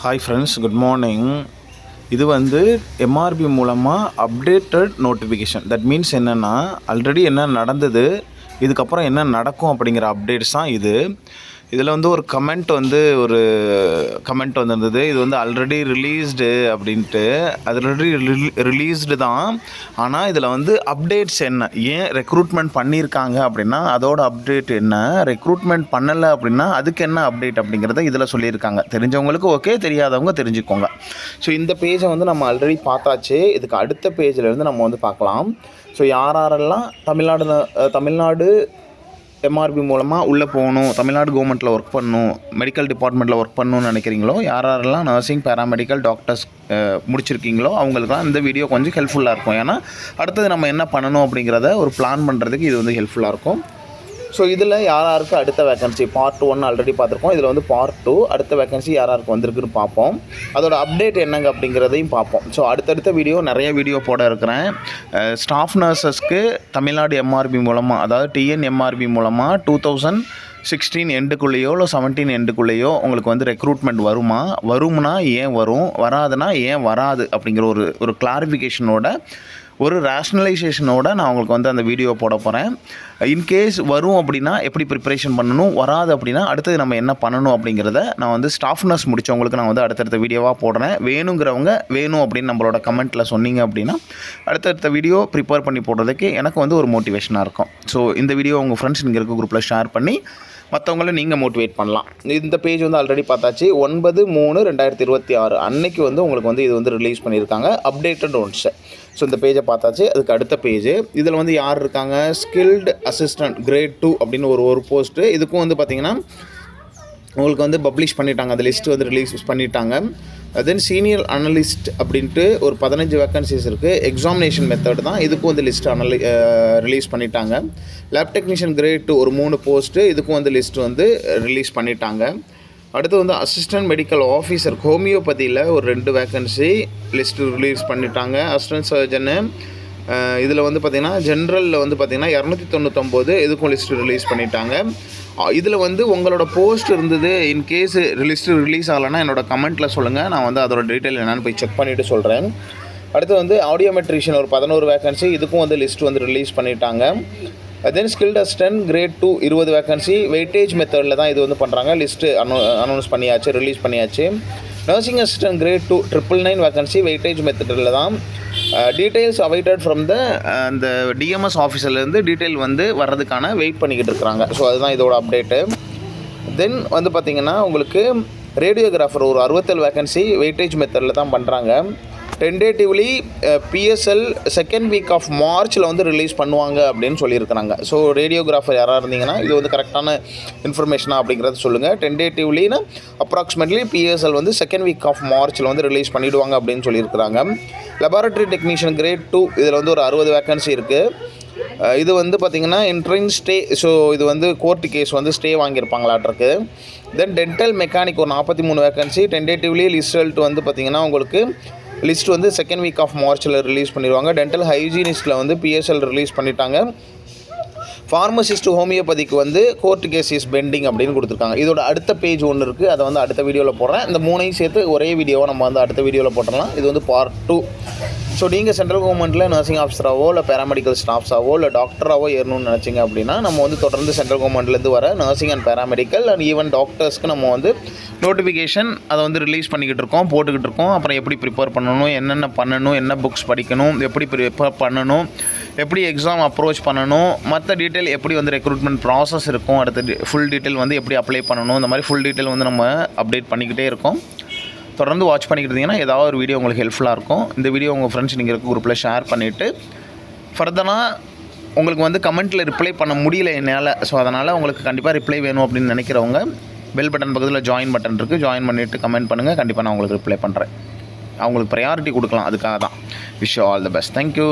Hi friends, good morning. இது வந்து MRP மூலமாக அப்டேட்டட் நோட்டிஃபிகேஷன். தட் மீன்ஸ் என்னென்னா, ஆல்ரெடி என்ன நடந்தது, இதுக்கப்புறம் என்ன நடக்கும் அப்படிங்கிற அப்டேட்ஸ் தான் இது. இதில் வந்து ஒரு கமெண்ட் வந்திருந்தது. இது வந்து ஆல்ரெடி ரிலீஸ்டு அப்படின்ட்டு. அது ஆல்ரெடி ரிலீஸ்டு தான். ஆனால் இதில் வந்து அப்டேட்ஸ் என்ன, ஏன் ரெக்ரூட்மெண்ட் பண்ணியிருக்காங்க அப்படின்னா அதோட அப்டேட் என்ன, ரெக்ரூட்மெண்ட் பண்ணலை அப்படின்னா அதுக்கு என்ன அப்டேட் அப்படிங்கிறத இதில் சொல்லியிருக்காங்க. தெரிஞ்சவங்களுக்கு ஓகே, தெரியாதவங்க தெரிஞ்சுக்கோங்க. ஸோ இந்த பேஜை வந்து நம்ம ஆல்ரெடி பார்த்தாச்சு. இதுக்கு அடுத்த பேஜிலேருந்து நம்ம வந்து பார்க்கலாம். ஸோ யாரெல்லாம் தமிழ்நாடு எம்ஆர்பி மூலமாக உள்ளே போகணும், தமிழ்நாடு கவர்மெண்ட்டில் ஒர்க் பண்ணணும், மெடிக்கல் டிபார்ட்மெண்ட்டில் ஒர்க் பண்ணணும்னு நினைக்கிறீங்களோ, யாரெல்லாம் நர்சிங், பேராமெடிக்கல், டாக்டர்ஸ் முடிச்சிருக்கீங்களோ அவங்களுக்குலாம் இந்த வீடியோ கொஞ்சம் ஹெல்ப்ஃபுல்லாக இருக்கும். ஏன்னா அடுத்தது நம்ம என்ன பண்ணணும் அப்படிங்கிறத ஒரு பிளான் பண்ணுறதுக்கு இது வந்து ஹெல்ப்ஃபுல்லாக இருக்கும். ஸோ இதில் யாருக்கு அடுத்த வேக்கன்சி பார்ட் 1 ஆல்ரெடி பார்த்துருக்கோம். இதில் வந்து பார்ட் 2 அடுத்த வேக்கன்சி யாருக்கு வந்திருக்குன்னு பார்ப்போம். அதோட அப்டேட் என்னங்க அப்படிங்கிறதையும் பார்ப்போம். ஸோ அடுத்தடுத்த நிறைய வீடியோ போட இருக்கிறேன். ஸ்டாஃப் நர்சஸ்க்கு தமிழ்நாடு எம்ஆர்பி மூலமாக, அதாவது டிஎன்எம்ஆர்பி மூலமாக 2016 எண்டுக்குள்ளேயோ இல்லை 17 எண்டுக்குள்ளேயோ உங்களுக்கு வந்து ரெக்ரூட்மெண்ட் வரும்னா ஏன் வரும், வராதுன்னா ஏன் வராது அப்படிங்கிற ஒரு கிளாரிஃபிகேஷனோட, ஒரு ரேஷ்னலைசேஷனோட நான் உங்களுக்கு வந்து அந்த வீடியோ போட போகிறேன். இன்கேஸ் வரும் அப்படின்னா எப்படி ப்ரிப்பரேஷன் பண்ணணும், வராது அப்படின்னா அடுத்தது நம்ம என்ன பண்ணணும் அப்படிங்கிறத நான் வந்து ஸ்டாஃப் நர்ஸ் முடித்தவங்களுக்கு நான் வந்து அடுத்தடுத்த வீடியோவாக போடுறேன். வேணுங்கிறவங்க வேணும் அப்படின்னு நம்மளோட கமெண்ட்டில் சொன்னீங்க அப்படின்னா அடுத்தடுத்த வீடியோ ப்ரிப்பேர் பண்ணி போடுறதுக்கு எனக்கு வந்து ஒரு மோட்டிவேஷனாக இருக்கும். ஸோ இந்த வீடியோ உங்கள் ஃப்ரெண்ட்ஸ் இங்கே இருக்க குரூப்பில் ஷேர் பண்ணி மற்றவங்கள நீங்கள் மோட்டிவேட் பண்ணலாம். இந்த பேஜ் வந்து ஆல்ரெடி பார்த்தாச்சு. 9/3/2026 அன்னைக்கு வந்து உங்களுக்கு வந்து இது வந்து ரிலீஸ் பண்ணியிருக்காங்க, அப்டேட்டட் நோட்ஸு. ஸோ இந்த பேஜை பார்த்தாச்சு. அதுக்கு அடுத்த பேஜ், இதில் வந்து யார் இருக்காங்க, ஸ்கில்டு அசிஸ்டன்ட் கிரேட் 2 அப்படின்னு ஒரு போஸ்ட்டு. இதுக்கும் வந்து பார்த்திங்கன்னா உங்களுக்கு வந்து பப்ளிஷ் பண்ணிட்டாங்க, அந்த லிஸ்ட்டு வந்து ரிலீஸ் பண்ணிட்டாங்க. தென் சீனியர் அனலிஸ்ட் அப்படின்ட்டு ஒரு 15 வேக்கன்சிஸ் இருக்குது. எக்ஸாமினேஷன் மெத்தட் தான். இதுக்கும் வந்து லிஸ்ட்டு ரிலீஸ் பண்ணிட்டாங்க. லேப் டெக்னீஷியன் கிரேட் 2 ஒரு 3 போஸ்ட்டு. இதுக்கும் வந்து லிஸ்ட்டு வந்து ரிலீஸ் பண்ணிட்டாங்க. அடுத்து வந்து அசிஸ்டன்ட் மெடிக்கல் ஆஃபீஸர் ஹோமியோபதியில் ஒரு 2 வேக்கன்சி லிஸ்ட்டு ரிலீஸ் பண்ணிட்டாங்க. அசிஸ்டன்ட் சர்ஜனு இதில் வந்து பார்த்திங்கன்னா ஜென்ரலில் வந்து பார்த்திங்கன்னா 299 இதுக்கும் லிஸ்ட்டு ரிலீஸ் பண்ணிட்டாங்க. இதில் வந்து உங்களோட போஸ்ட் இருந்தது, இன்கேஸ் லிஸ்ட்டு ரிலீஸ் ஆகலைன்னா என்னோடய கமெண்ட்டில் சொல்லுங்கள், நான் வந்து அதோட டீட்டெயில் என்னென்னு போய் செக் பண்ணிவிட்டு சொல்கிறேன். அடுத்து வந்து ஆடியோமெட்ரிஷியன் ஒரு 11 வேக்கன்சி. இதுக்கும் வந்து லிஸ்ட்டு வந்து ரிலீஸ் பண்ணிட்டாங்க. Then skilled assistant grade 2 20 vacancy. Weightage மெத்தடில் தான் இது வந்து பண்ணுறாங்க. லிஸ்ட்டு அனௌன்ஸ் பண்ணியாச்சு, ரிலீஸ் பண்ணியாச்சு. Nursing assistant grade 2 999 vacancy. Weightage மெத்தடில் தான். டீட்டெயில்ஸ் அவைட்டட் ஃப்ரம் அந்த டிஎம்எஸ் ஆஃபீஸர்லேருந்து டீட்டெயில் வந்து வர்றதுக்கான வெயிட் பண்ணிக்கிட்டு இருக்கிறாங்க. ஸோ அதுதான் இதோட அப்டேட்டு. தென் வந்து பார்த்திங்கன்னா உங்களுக்கு ரேடியோகிராஃபர் ஒரு 67 வேக்கன்சி. வெயிட்டேஜ் மெத்தடில் தான் பண்ணுறாங்க. Tentatively PSL second week of மார்ச்சில் வந்து ரிலீஸ் பண்ணுவாங்க அப்படின்னு சொல்லியிருக்கிறாங்க. ஸோ ரேடியோகிராஃபர் யாராக இருந்தீங்கன்னா இது வந்து கரெக்டான இன்ஃபர்மேஷனாக அப்படிங்கிறத சொல்லுங்கள். டென்டேட்டிவ்லின்னு அப்ராக்சிமேட்லி பிஎஸ்எல் வந்து செகண்ட் வீக் ஆஃப் மார்ச்சில் வந்து ரிலீஸ் பண்ணிவிடுவாங்க அப்படின்னு சொல்லியிருக்கிறாங்க. லெபார்ட்டரி டெக்னீஷியன் கிரேட் 2 இதில் வந்து ஒரு 60 வேக்கன்சி இருக்குது. இது வந்து பார்த்திங்கன்னா இன்ட்ரின் ஸ்டே. ஸோ இது வந்து கோர்ட்டு கேஸ் வந்து ஸ்டே வாங்கியிருப்பாங்களாட்டிருக்கு. தென் டென்டல் மெக்கானிக் ஒரு 43 வேக்கன்சி. டென்டேட்டிவ்லி ரிசல்ட் வந்து பார்த்திங்கன்னா உங்களுக்கு லிஸ்ட் வந்து செகண்ட் வீக் ஆஃப் மார்ச்சில் ரிலீஸ் பண்ணிடுவாங்க. டென்டல் ஹைஜீனிஸ்ட்டில் வந்து பிஎஸ்எல் ரிலீஸ் பண்ணிட்டாங்க. ஃபார்மசிஸ்ட் ஹோமியோபதிக்கு வந்து கோர்ட் கேஸ் இஸ் பெண்டிங் அப்படின்னு கொடுத்துருக்காங்க. இதோட அடுத்த பேஜ் ஒன்று இருக்குது, அதை வந்து அடுத்த வீடியோவில் போடுறேன். இந்த 3ஐயும் சேர்த்து ஒரே வீடியோவை நம்ம வந்து அடுத்த வீடியோவில் போட்டுடலாம். இது வந்து பார்ட் 2. ஸோ நீங்கள் சென்ட்ரல் கவர்மெண்ட்டில் நர்சிங் ஆஃபீஸராகவோ இல்லை பேராமெடிக்கல் ஸ்டாஃப்ஸாவோ இல்லை டாக்டராகவோ ஏறணும்னு நினச்சிங்க அப்படின்னா நம்ம வந்து தொடர்ந்து சென்ட்ரல் கவர்மெண்ட்லேருந்து வர nursing and paramedical and even டாக்டர்ஸ்க்கு நம்ம வந்து நோட்டிஃபிகேஷன் அதை வந்து ரிலீஸ் பண்ணிக்கிட்டு இருக்கோம், போட்டுக்கிட்டு இருக்கோம். அப்புறம் எப்படி ப்ரிப்பேர் பண்ணணும், என்னென்ன பண்ணணும், என்ன புக்ஸ் படிக்கணும், எப்படி ப்ரிப்பேர் பண்ணணும், எப்படி எக்ஸாம் அப்ரோச் பண்ணணும், மற்ற டீட்டெயில் எப்படி வந்து ரெக்ரூட்மெண்ட் ப்ராசஸ் இருக்கும், அடுத்த ஃபுல் டீட்டெயில் வந்து எப்படி அப்ளை பண்ணணும், இந்த மாதிரி ஃபுல் டீட்டெயில் வந்து நம்ம அப்டேட் பண்ணிக்கிட்டே இருக்கோம். தொடர்ந்து வாட்ச் பண்ணிக்கிட்டு இருந்தீங்கன்னா ஏதாவது ஒரு வீடியோ உங்களுக்கு ஹெல்ப்ஃபுல்லாக இருக்கும். இந்த வீடியோ உங்கள் ஃப்ரெண்ட்ஸ் நீங்கள் இருக்க குரூப்பில் ஷேர் பண்ணிவிட்டு ஃபர்தராக உங்களுக்கு வந்து கமெண்ட்டில் ரிப்ளை பண்ண முடியல என்னால். ஸோ அதனால் உங்களுக்கு கண்டிப்பாக ரிப்ளை வேணும் அப்படின்னு நினைக்கிறவங்க பெல் பட்டன் பக்கத்தில் ஜாயின் பட்டன் இருக்குது, ஜாயின் பண்ணிவிட்டு கமெண்ட் பண்ணுங்கள். கண்டிப்பாக நான் உங்களுக்கு ரிப்ளை பண்ணுறேன். அவங்களுக்கு ப்ரையாரிட்டி கொடுக்கலாம், அதுக்காக தான். Wish you all the best. Thank you.